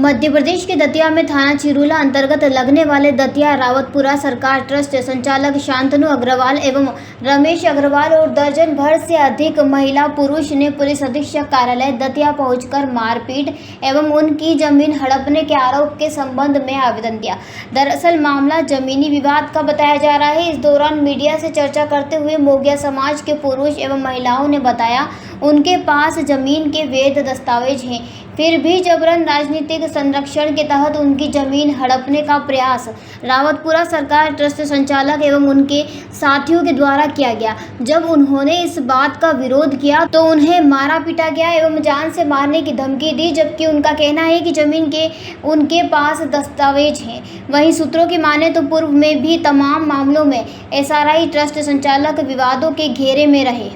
मध्य प्रदेश के दतिया में थाना चिरूला अंतर्गत लगने वाले दतिया रावतपुरा सरकार ट्रस्ट संचालक शांतनु अग्रवाल एवं रमेश अग्रवाल और दर्जन भर से अधिक महिला पुरुष ने पुलिस अधीक्षक कार्यालय दतिया पहुंचकर मारपीट एवं उनकी जमीन हड़पने के आरोप के संबंध में आवेदन दिया। दरअसल मामला जमीनी विवाद का बताया जा रहा है। इस दौरान मीडिया से चर्चा करते हुए मोगिया समाज के पुरुष एवं महिलाओं ने बताया उनके पास जमीन के वैध दस्तावेज हैं, फिर भी जबरन राजनीतिक संरक्षण के तहत उनकी जमीन हड़पने का प्रयास रावतपुरा सरकार ट्रस्ट संचालक एवं उनके साथियों के द्वारा किया गया। जब उन्होंने इस बात का विरोध किया तो उन्हें मारा पीटा गया एवं जान से मारने की धमकी दी, जबकि उनका कहना है कि जमीन के उनके पास दस्तावेज हैं। वहीं सूत्रों की माने तो पूर्व में भी तमाम मामलों में एसआरआई ट्रस्ट संचालक विवादों के घेरे में रहे।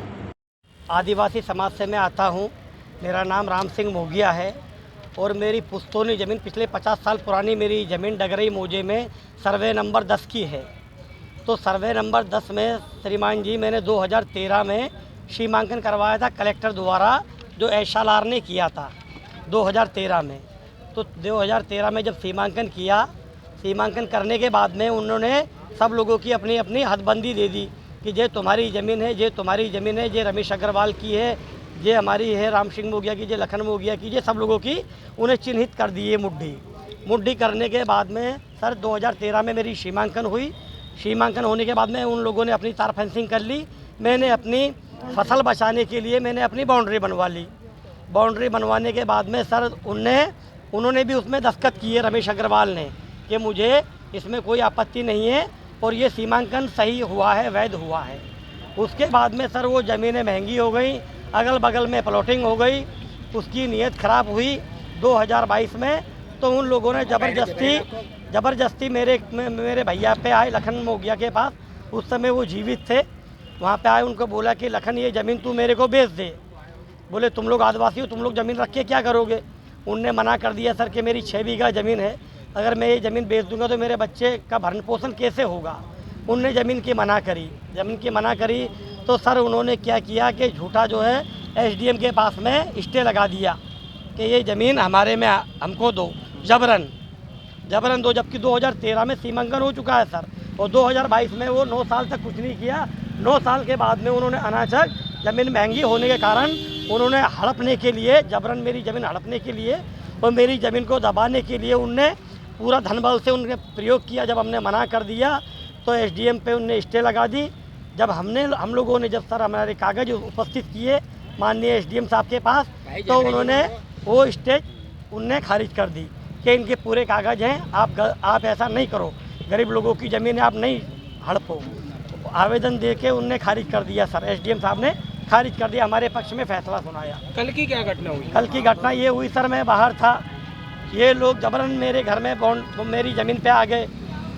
आदिवासी समाज से मैं आता हूँ। मेरा नाम राम सिंह मोगिया है और मेरी पुश्तौनी ज़मीन पिछले 50 साल पुरानी मेरी ज़मीन डगरई मौजे में सर्वे नंबर 10 की है। तो सर्वे नंबर 10 में श्रीमान जी मैंने 2013 में सीमांकन करवाया था कलेक्टर द्वारा, जो एसएलआर ने किया था 2013 में। तो 2013 में जब सीमांकन किया, सीमांकन करने के बाद में उन्होंने सब लोगों की अपनी अपनी हदबंदी दे दी कि ये तुम्हारी ज़मीन है, ये तुम्हारी ज़मीन है, ये रमेश अग्रवाल की है, ये हमारी है, राम सिंह मोगिया की, ये लखन मोगिया की, ये सब लोगों की उन्हें चिन्हित कर दिए मुट्ठी करने के बाद में सर 2013 में मेरी सीमांकन हुई। सीमांकन होने के बाद में उन लोगों ने अपनी तार फेंसिंग कर ली। मैंने अपनी फसल बचाने के लिए मैंने अपनी बाउंड्री बनवा ली। बाउंड्री बनवाने के बाद में सर उन्होंने भी उसमें दस्तखत किए रमेश अग्रवाल ने कि मुझे इसमें कोई आपत्ति नहीं है और ये सीमांकन सही हुआ है, वैध हुआ है। उसके बाद में सर वो ज़मीनें महंगी हो गई, अगल बगल में प्लॉटिंग हो गई, उसकी नीयत ख़राब हुई 2022 में। तो उन लोगों ने ज़बरदस्ती मेरे भैया पे आए, लखन मोगिया के पास। उस समय वो जीवित थे। वहाँ पे आए, उनको बोला कि लखन ये ज़मीन तू मेरे को बेच दे। बोले तुम लोग आदिवासी हो, तुम लोग ज़मीन रख के क्या करोगे। उनने मना कर दिया सर कि मेरी 6 बीघा ज़मीन है, अगर मैं ये ज़मीन बेच दूंगा तो मेरे बच्चे का भरण पोषण कैसे होगा। उनने ज़मीन की मना करी। तो सर उन्होंने क्या किया कि झूठा जो है एसडीएम के पास में स्टे लगा दिया कि ये ज़मीन हमारे में हमको दो, जबरन दो, जबकि 2013 में सीमांकन हो चुका है सर। और 2022 में वो 9 साल तक कुछ नहीं किया। 9 साल के बाद में उन्होंने अनाचक ज़मीन महंगी होने के कारण उन्होंने हड़पने के लिए, जबरन मेरी ज़मीन हड़पने के लिए और मेरी ज़मीन को दबाने के लिए उनने पूरा धनबल से उनने प्रयोग किया। जब हमने मना कर दिया तो एसडीएम पे उनने स्टे लगा दी। जब हम लोगों ने जब सर हमारे कागज़ उपस्थित किए माननीय एसडीएम साहब के पास, तो उन्होंने वो स्टे उनने खारिज कर दी कि इनके पूरे कागज़ हैं, आप ऐसा नहीं करो, गरीब लोगों की ज़मीन आप नहीं हड़पो। आवेदन दे के उनने खारिज कर दिया सर, एसडीएम साहब ने खारिज कर दिया, हमारे पक्ष में फैसला सुनाया। कल की क्या घटना हुई? कल की घटना ये हुई सर, मैं बाहर था, ये लोग जबरन मेरे घर में मेरी ज़मीन पे आ गए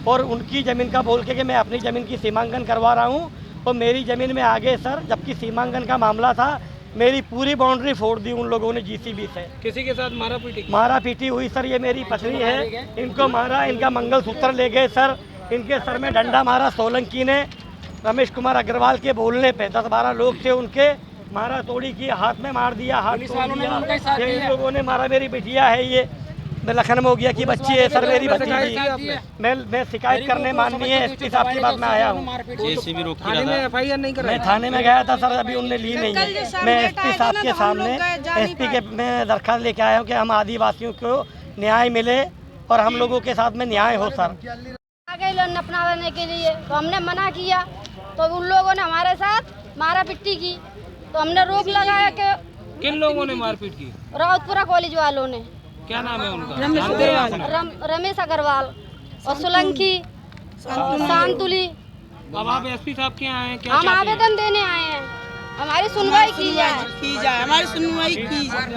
और उनकी ज़मीन का बोल के कि मैं अपनी ज़मीन की सीमांकन करवा रहा हूँ, तो मेरी ज़मीन में आ गए सर। जबकि सीमांकन का मामला था, मेरी पूरी बाउंड्री फोड़ दी उन लोगों ने जीसीबी से। किसी के साथ मारा पीटी हुई सर। ये मेरी पत्नी है, इनको मारा, इनका मंगलसूत्र ले गए सर, इनके सर में डंडा मारा सोलंकी ने। रमेश कुमार अग्रवाल के बोलने पे 10-12 लोग थे, उनके मारा तोड़ी की, हाथ में मार दिया, हाथ तोड़ दिया। ये इन लोगों ने मारा। मेरी बिटिया है, ये लखन मोगिया की बच्ची है सर, मेरी भतीजी। मैं शिकायत करने माननीय एसपी साहब के पास में आया हूँ। मैं थाने में गया था सर, अभी उनने ली नहीं है। मैं एसपी साहब के सामने मैं दरख्वास्त लेके आया हूँ कि हम आदिवासियों को न्याय मिले और हम लोगों के साथ में न्याय हो सर। आगे लोन अपनाने के लिए तो हमने मना किया, तो उन लोगों ने हमारे साथ मारा पिट्टी की, तो हमने रोक लगाया कि किन लोगों ने मारपीट की? रावतपुरा कॉलेज वालों ने। क्या नाम है उनका? रमेश अग्रवाल और सोलंकी शांतुली। अब आप एसपी साहब के आए हैं, क्या हम आवेदन देने आए हैं, हमारी सुनवाई की जाए, हमारी सुनवाई की जाए।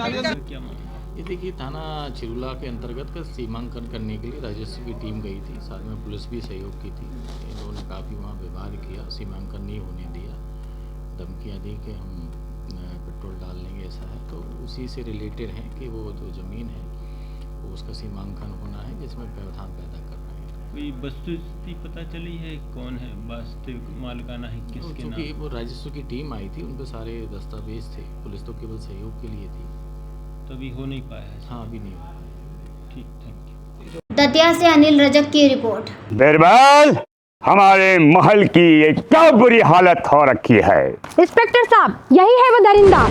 ये देखिए, थाना चिरूला के अंतर्गत का सीमांकन करने के लिए राजस्व की टीम गई थी, साथ में पुलिस भी सहयोग की थी। इन लोगों ने काफ़ी वहाँ व्यवहार किया, सीमांकन नहीं होने दिया, धमकियाँ दी कि हम पेट्रोल डाल लेंगे, ऐसा है। तो उसी से रिलेटेड है कि वो जो ज़मीन है वो उसका सीमांकन होना है, जिसमें व्यवधान पैदा कर रहे हैं। कोई वस्तुस्थिति पता चली है कौन है वास्तविक मालिकाना है, किसके नाम? क्योंकि वो राजस्व की टीम आई थी, उनके सारे दस्तावेज थे, पुलिस तो केवल सहयोग के लिए थी। तो अभी हो नहीं पाया है? हाँ, अभी नहीं हो पाया। ठीक। दतिया से अनिल रजक की रिपोर्ट। बिरबल, हमारे महल की ये क्या बुरी हालत हो रखी है। इंस्पेक्टर साहब, यही है वो दरिंदा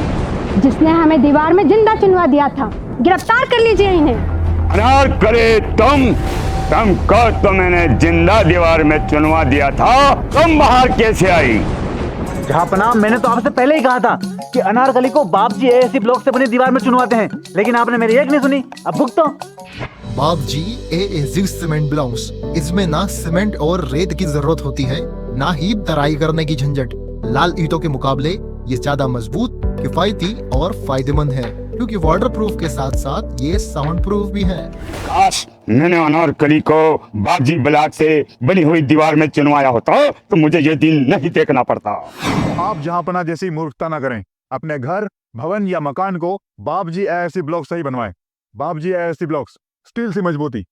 जिसने हमें दीवार में जिंदा चुनवा दिया था। गिरफ्तार कर लीजिए इन्हें। अनार करे तुमको तो मैंने जिंदा दीवार में चुनवा दिया था, तुम बाहर कैसे आई? जहापनाह, मैंने तो आपसे पहले ही कहा था कि अनारकली को बाप जी एएससी ब्लॉक से बनी दीवार में चुनवाते हैं, लेकिन आपने मेरी एक नहीं सुनी। अब भुगतो। बाप जी एएससी सीमेंट ब्लॉक्स, इसमें ना सीमेंट और रेत की जरूरत होती है, ना ही तराई करने की झंझट। लाल ईंटों के मुकाबले ये ज्यादा मजबूत, किफायती और फायदेमंद है, क्योंकि वाटरप्रूफ के साथ साथ ये साउंड प्रूफ भी है। काश मैंने अनारकली को बापजी ब्लॉक से बनी हुई दीवार में चुनवाया होता तो मुझे ये दिन नहीं देखना पड़ता। आप जहांपना जैसी मूर्खता न करें। अपने घर, भवन या मकान को बापजी एएससी ब्लॉक से ही बनवाएं। बापजी एएससी ब्लॉक्स, स्टील से मजबूती,